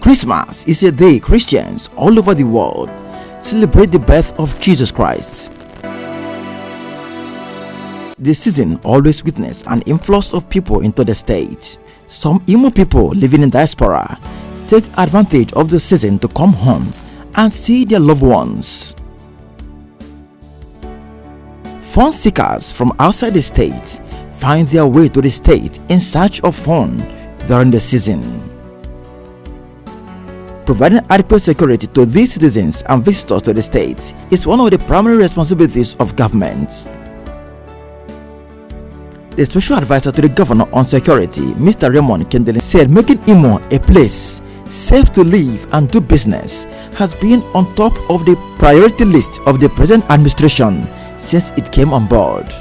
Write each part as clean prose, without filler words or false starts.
Christmas is a day Christians all over the world celebrate the birth of Jesus Christ. This season always witness an influx of people into the state. Some Imo people living in diaspora take advantage of the season to come home and see their loved ones. Fun seekers from outside the state find their way to the state in search of fun during the season. Providing adequate security to these citizens and visitors to the state is one of the primary responsibilities of government. The special advisor to the governor on security, Mr. Raymond Kendele, said making Imo a place safe to live and do business has been on top of the priority list of the present administration since it came on board.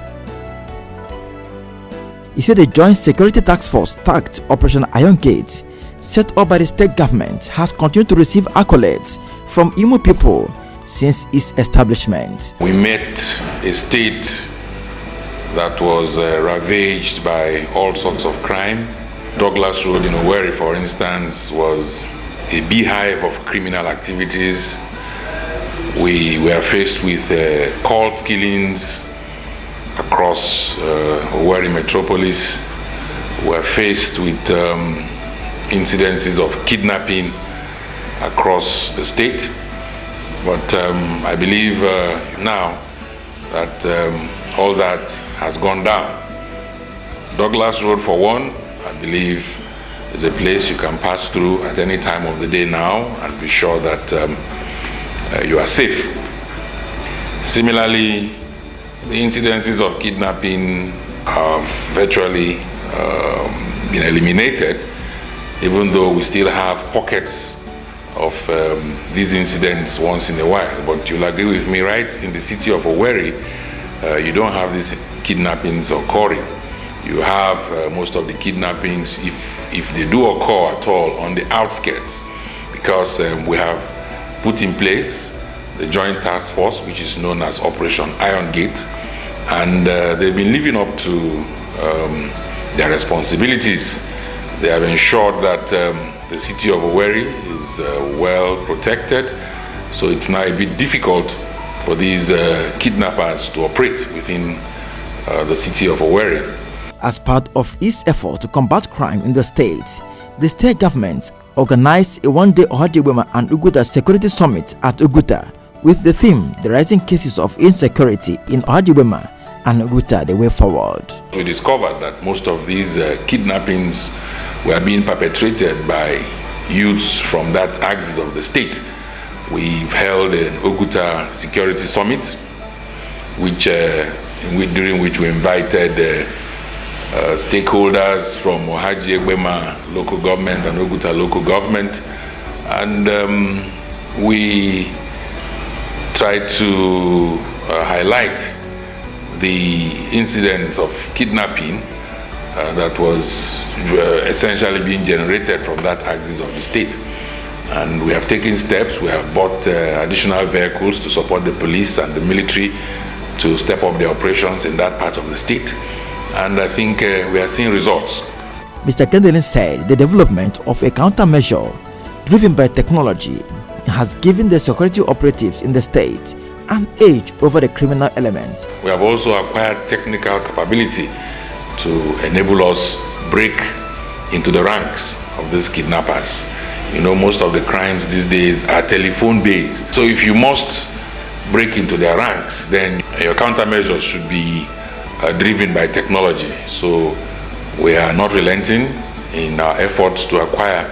He said the Joint Security Task Force tagged Operation Iron Gate, set up by the state government, has continued to receive accolades from Imo people since its establishment. We met a state that was ravaged by all sorts of crime. Douglas Road in Owerri, for instance, was a beehive of criminal activities. We were faced with cult killings across Owerri metropolis. We were faced with incidences of kidnapping across the state. But I believe now that all that has gone down. Douglas Road, for one, I believe is a place you can pass through at any time of the day now and be sure that you are safe. Similarly, the incidences of kidnapping have virtually been eliminated, even though we still have pockets of these incidents once in a while. But you'll agree with me, right? In the city of Owerri, you don't have these kidnappings occurring. You have most of the kidnappings, if they do occur at all, on the outskirts, because we have put in place the Joint Task Force, which is known as Operation Iron Gate, and they've been living up to their responsibilities. They have ensured that the city of Owerri is well protected, so it's now a bit difficult for these kidnappers to operate within the city of Owerri. As part of its effort to combat crime in the state government organized a one-day Ohadiwema and Uguta Security Summit at Uguta with the theme, The Rising Cases of Insecurity in Ohadiwema and Uguta, the Way Forward. We discovered that most of these kidnappings were being perpetrated by youths from that axis of the state. We've held an Uguta Security Summit, during which we invited stakeholders from Ohadi-Egbema local government and Oguta local government, and we tried to highlight the incidents of kidnapping that was essentially being generated from that axis of the state. And we have taken steps. We have bought additional vehicles to support the police and the military to step up the operations in that part of the state. And I think we are seeing results. Mr. Kendele said the development of a countermeasure driven by technology has given the security operatives in the state an edge over the criminal elements. We have also acquired technical capability to enable us break into the ranks of these kidnappers. You know, most of the crimes these days are telephone based. So if you must break into their ranks, then your countermeasures should be driven by technology. So we are not relenting in our efforts to acquire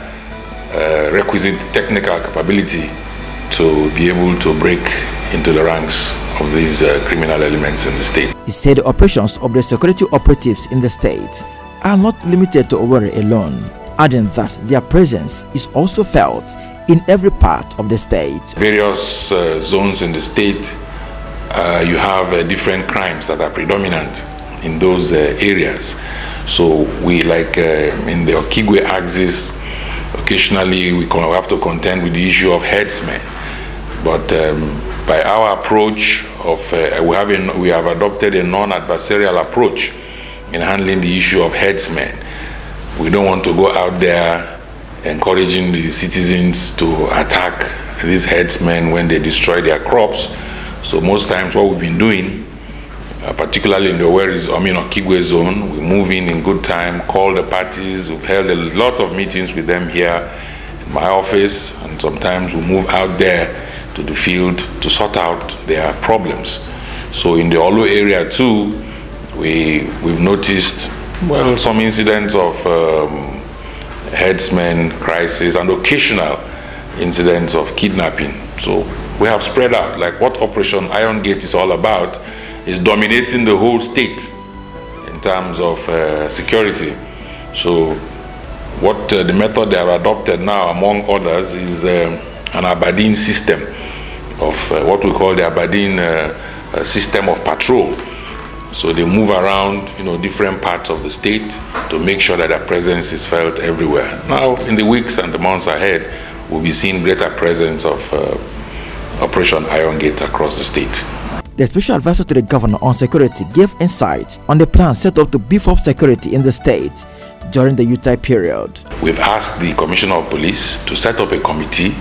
requisite technical capability to be able to break into the ranks of these criminal elements in the state. He said the operations of the security operatives in the state are not limited to Owerri alone, adding that their presence is also felt in every part of the state. Various zones in the state, you have different crimes that are predominant in those areas. So we, like in the Okigwe axis, occasionally we have to contend with the issue of herdsmen. But by our approach of, we have adopted a non-adversarial approach in handling the issue of herdsmen. We don't want to go out there encouraging the citizens to attack these herdsmen when they destroy their crops. So most times what we've been doing, particularly in the Okigwe zone, we move in good time, call the parties. We've held a lot of meetings with them here in my office, and sometimes we move out there to the field to sort out their problems. So in the Olo area too, we've noticed, well, some incidents of herdsmen crisis and occasional incidents of kidnapping. So we have spread out, like what Operation Iron Gate is all about, is dominating the whole state in terms of security. So what the method they have adopted now, among others, is an Aberdeen system of what we call the Aberdeen system of patrol. So they move around, different parts of the state to make sure that their presence is felt everywhere. Now, in the weeks and the months ahead, we'll be seeing greater presence of Operation Iron Gate across the state. The special advisor to the governor on security gave insight on the plan set up to beef up security in the state during the Utah period. We've asked the Commissioner of Police to set up a committee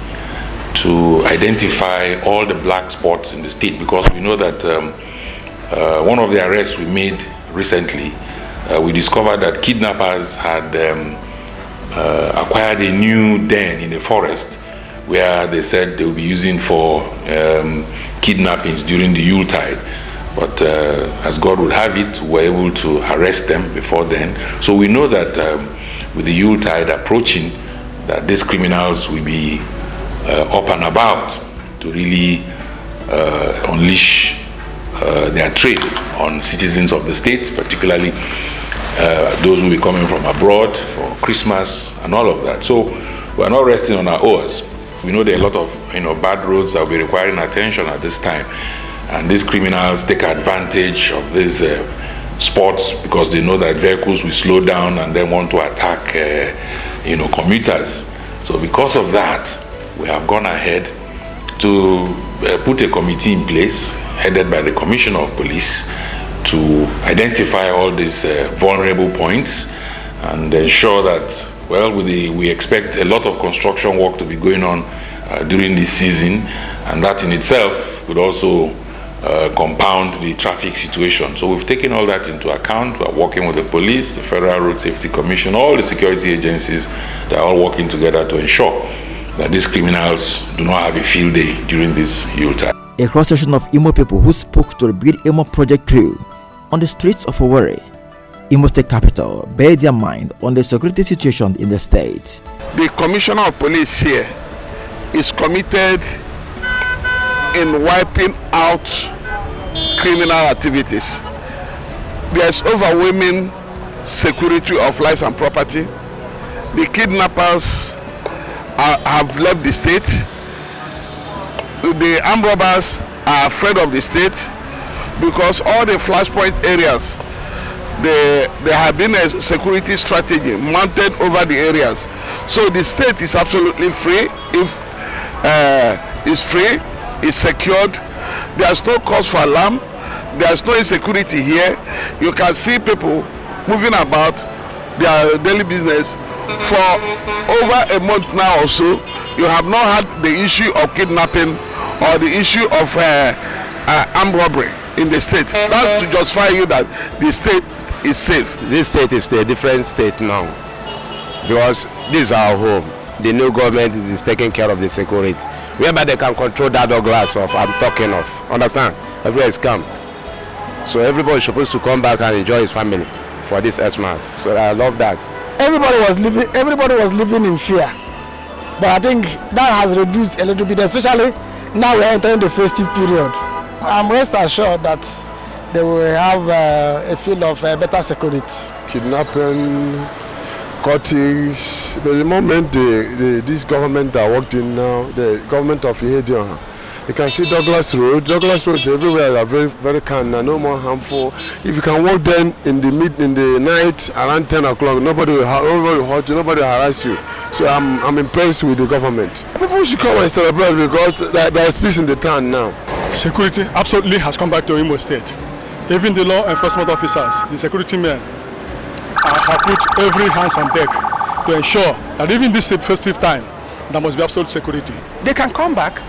to identify all the black spots in the state, because we know that one of the arrests we made recently, we discovered that kidnappers had acquired a new den in the forest where they said they would be using for kidnappings during the Yuletide. But as God would have it, we were able to arrest them before then. So we know that with the Yuletide approaching, that these criminals will be up and about to really unleash their trade on citizens of the state, particularly those who will be coming from abroad for Christmas and all of that. So we're not resting on our oars. We know there are a lot of bad roads that will be requiring attention at this time, and these criminals take advantage of these spots because they know that vehicles will slow down and then want to attack commuters. So because of that, we have gone ahead to put a committee in place headed by the Commissioner of Police to identify all these vulnerable points and ensure that, well, we expect a lot of construction work to be going on during this season, and that in itself would also compound the traffic situation. So we've taken all that into account. We're working with the police, the Federal Road Safety Commission, all the security agencies. They're all working together to ensure that these criminals do not have a field day during this Yuletide. A cross-section of Imo people who spoke to the Build Imo project crew on the streets of Owerri, Imo State capital, bear their mind on the security situation in the state. The Commissioner of Police here is committed in wiping out criminal activities. There's overwhelming security of lives and property. The kidnappers have left the state. The armed robbers are afraid of the state because all the flashpoint areas, there have been a security strategy mounted over the areas. So the state is absolutely free. If it's free, it's secured. There's no cause for alarm. There's no insecurity here. You can see people moving about their daily business. For over a month now or so, you have not had the issue of kidnapping or the issue of armed robbery in the state. That's to justify you that the state is safe. This state is a different state now because this is our home. The new government is taking care of the security. Whereby they can control that glass of I'm talking of. Understand? Everywhere is calm. So everybody is supposed to come back and enjoy his family for this Xmas. So I love that. Everybody was living in fear. But I think that has reduced a little bit, especially now we're entering the festive period. I'm rest assured that they will have a feel of better security. Kidnapping, cuttings. The moment this government that worked in now, the government of Ihedion, you can see Douglas Road everywhere are very, very calm, no more harmful. If you can walk them in the night around 10 o'clock, nobody will hurt you, nobody will harass you. So I'm impressed with the government. People should come and celebrate because there is peace in the town now. Security absolutely has come back to Imo State. Even the law enforcement officers, the security men, have put every hands on deck to ensure that even this festive time, there must be absolute security. They can come back.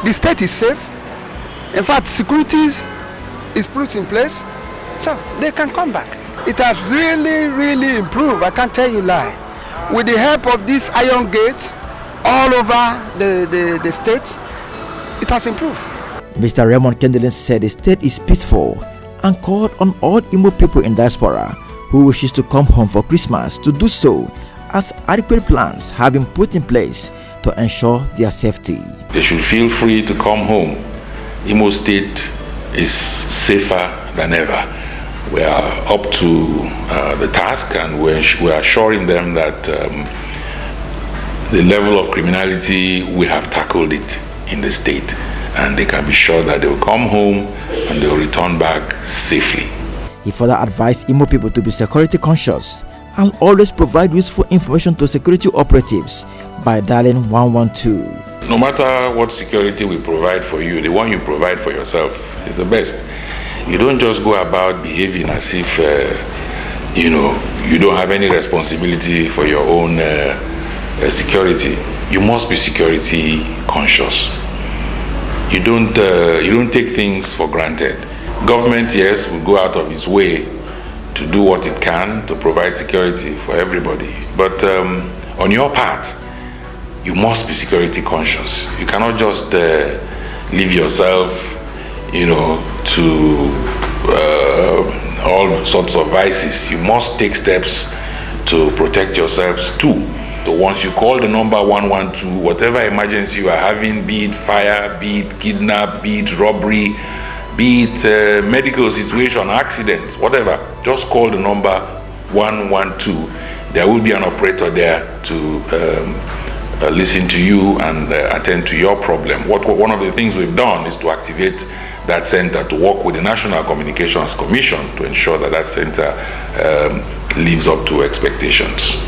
The state is safe. In fact, security is put in place, so they can come back. It has really improved. I can't tell you lie. With the help of this iron gate all over the state, it has improved. Mr. Raymond Kendelin said the state is peaceful and called on all Imo people in diaspora who wishes to come home for Christmas to do so, as adequate plans have been put in place to ensure their safety. They should feel free to come home. Imo State is safer than ever. We are up to the task, and we're assuring them that the level of criminality, we have tackled it in the state, and they can be sure that they will come home and they will return back safely. He further advised Imo people to be security conscious and always provide useful information to security operatives by dialing 112. No matter what security we provide for you, the one you provide for yourself is the best. You don't just go about behaving as if you don't have any responsibility for your own security. You must be security conscious. You don't take things for granted. Government, yes, will go out of its way to do what it can to provide security for everybody. But on your part, you must be security conscious. You cannot just leave yourself, to all sorts of vices. You must take steps to protect yourselves too. So once you call the number 112, whatever emergency you are having, be it fire, be it kidnap, be it robbery, be it medical situation, accidents, whatever, just call the number 112. There will be an operator there to listen to you and attend to your problem. One of the things we've done is to activate that center to work with the National Communications Commission to ensure that that center lives up to expectations.